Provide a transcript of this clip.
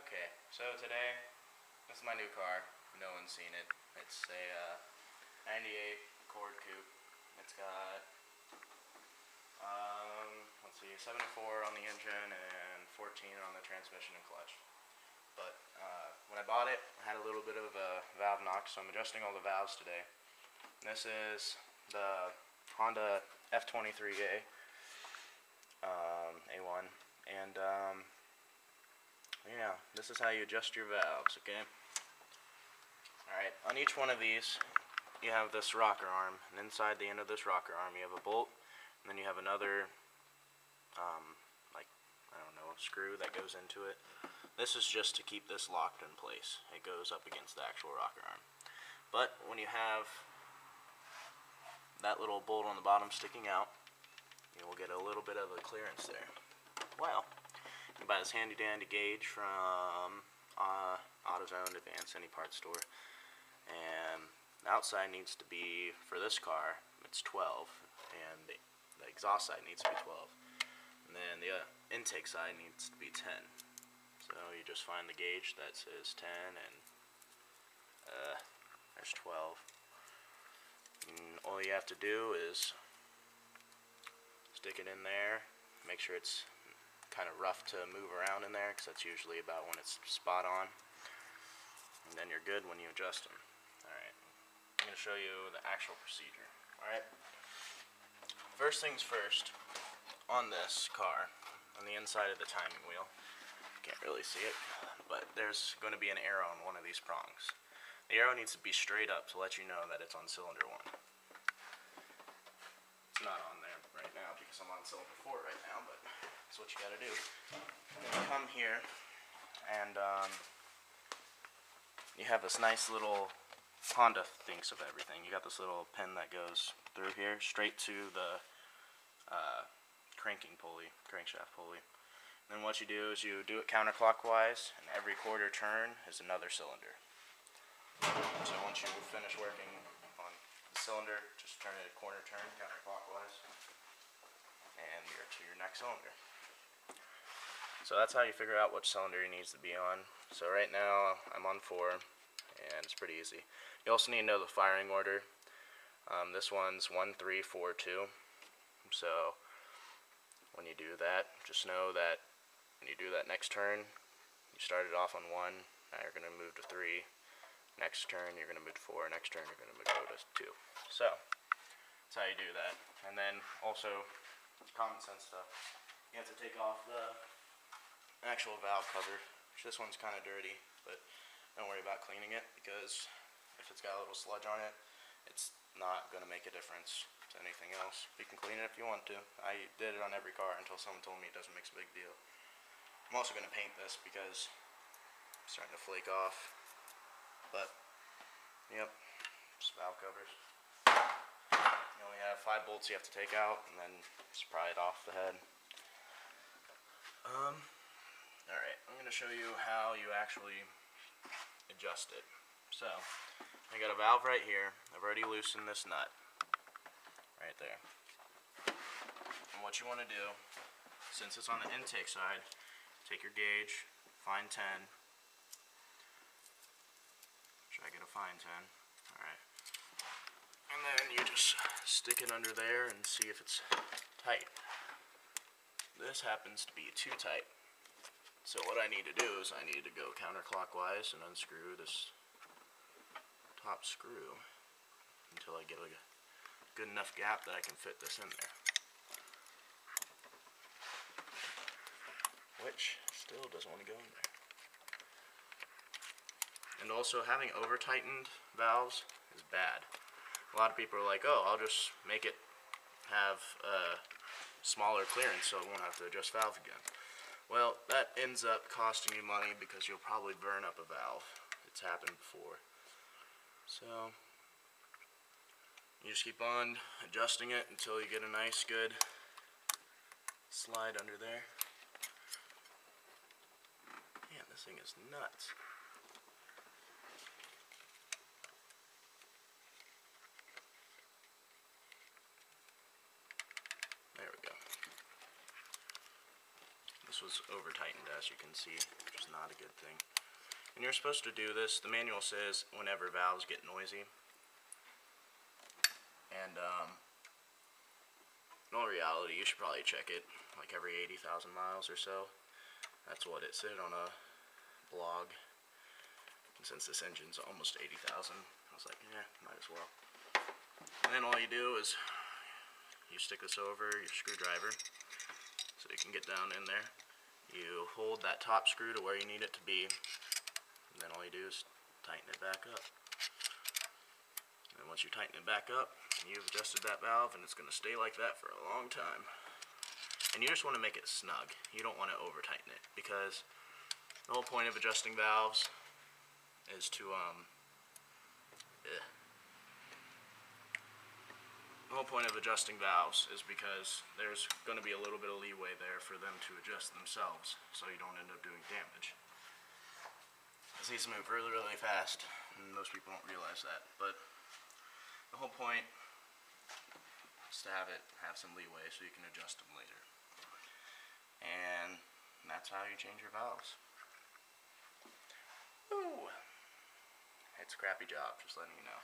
Okay, so today, this is my new car. No one's seen it. It's a 98 Accord Coupe. It's got, let's see, 74 on the engine and 14 on the transmission and clutch. But when I bought it, I had a little bit of a valve knock, so I'm adjusting all the valves today. This is the Honda F23A A1, and yeah, this is how you adjust your valves, okay? Alright, on each one of these, you have this rocker arm, and inside the end of this rocker arm you have a bolt, and then you have another, screw that goes into it. This is just to keep this locked in place. It goes up against the actual rocker arm. But when you have that little bolt on the bottom sticking out, you will get a little bit of a clearance there. Well, you buy this handy-dandy gauge from AutoZone, Advance, any parts store, and the outside needs to be, for this car, it's 12, and the exhaust side needs to be 12, and then the intake side needs to be 10. So you just find the gauge that says 10, and there's 12. And all you have to do is stick it in there, make sure it's kind of rough to move around in there, because that's usually about when it's spot on, and then you're good when you adjust them. Alright, I'm going to show you the actual procedure. Alright, first things first, on this car, on the inside of the timing wheel, can't really see it, but there's going to be an arrow on one of these prongs. The arrow needs to be straight up to let you know that it's on cylinder 1. It's not on there right now because I'm on cylinder 4 right now, but that's what you gotta do. Then you come here, and you have this nice little, Honda thinks of everything. You got this little pin that goes through here, straight to the crankshaft pulley. And then what you do is you do it counterclockwise, and every quarter turn is another cylinder. So once you finish working on the cylinder, just turn it a corner turn counterclockwise, and you're to your next cylinder. So that's how you figure out which cylinder it needs to be on. So right now I'm on 4, and it's pretty easy. You also need to know the firing order. This one's 1, 3, 4, 2. So when you do that, just know that when you do that next turn, you started off on 1, now you're going to move to 3. Next turn you're going to move to 4. Next turn you're going to go to 2. So that's how you do that. And then also, common sense stuff. You have to take off the actual valve cover, which this one's kind of dirty, but don't worry about cleaning it, because if it's got a little sludge on it, it's not going to make a difference to anything else. You can clean it if you want to. I did it on every car until someone told me it doesn't make a big deal. I'm also going to paint this because it's starting to flake off, but yep, just valve covers. You only have 5 bolts you have to take out, and then just pry it off the head. Alright, I'm going to show you how you actually adjust it. So, I got a valve right here. I've already loosened this nut right there. And what you want to do, since it's on the intake side, take your gauge, find 10. Should I get a fine 10? Alright. And then you just stick it under there and see if it's tight. This happens to be too tight. So what I need to do is I need to go counterclockwise and unscrew this top screw until I get a good enough gap that I can fit this in there. Which still doesn't want to go in there. And also, having over-tightened valves is bad. A lot of people are like, oh, I'll just make it have a smaller clearance so I won't have to adjust valve again. Well, that ends up costing you money because you'll probably burn up a valve. It's happened before. So, you just keep on adjusting it until you get a nice, good slide under there. Man, this thing is nuts. There we go. This was over tightened, as you can see. Just not a good thing. And you're supposed to do this, the manual says, whenever valves get noisy. And in all reality, you should probably check it like every 80,000 miles or so. That's what it said on a blog. And since this engine's almost 80,000, I was like, yeah, might as well. And then all you do is you stick this over your screwdriver so you can get down in there. You hold that top screw to where you need it to be, and then all you do is tighten it back up. And once you tighten it back up, you've adjusted that valve, and it's going to stay like that for a long time. And you just want to make it snug. You don't want to over tighten it, because the whole point of adjusting valves is to the whole point of adjusting valves is because there's going to be a little bit of leeway there for them to adjust themselves, so you don't end up doing damage. These move really, really fast, and most people don't realize that. But the whole point is to have some leeway so you can adjust them later. And that's how you change your valves. Ooh. It's a crappy job, just letting you know.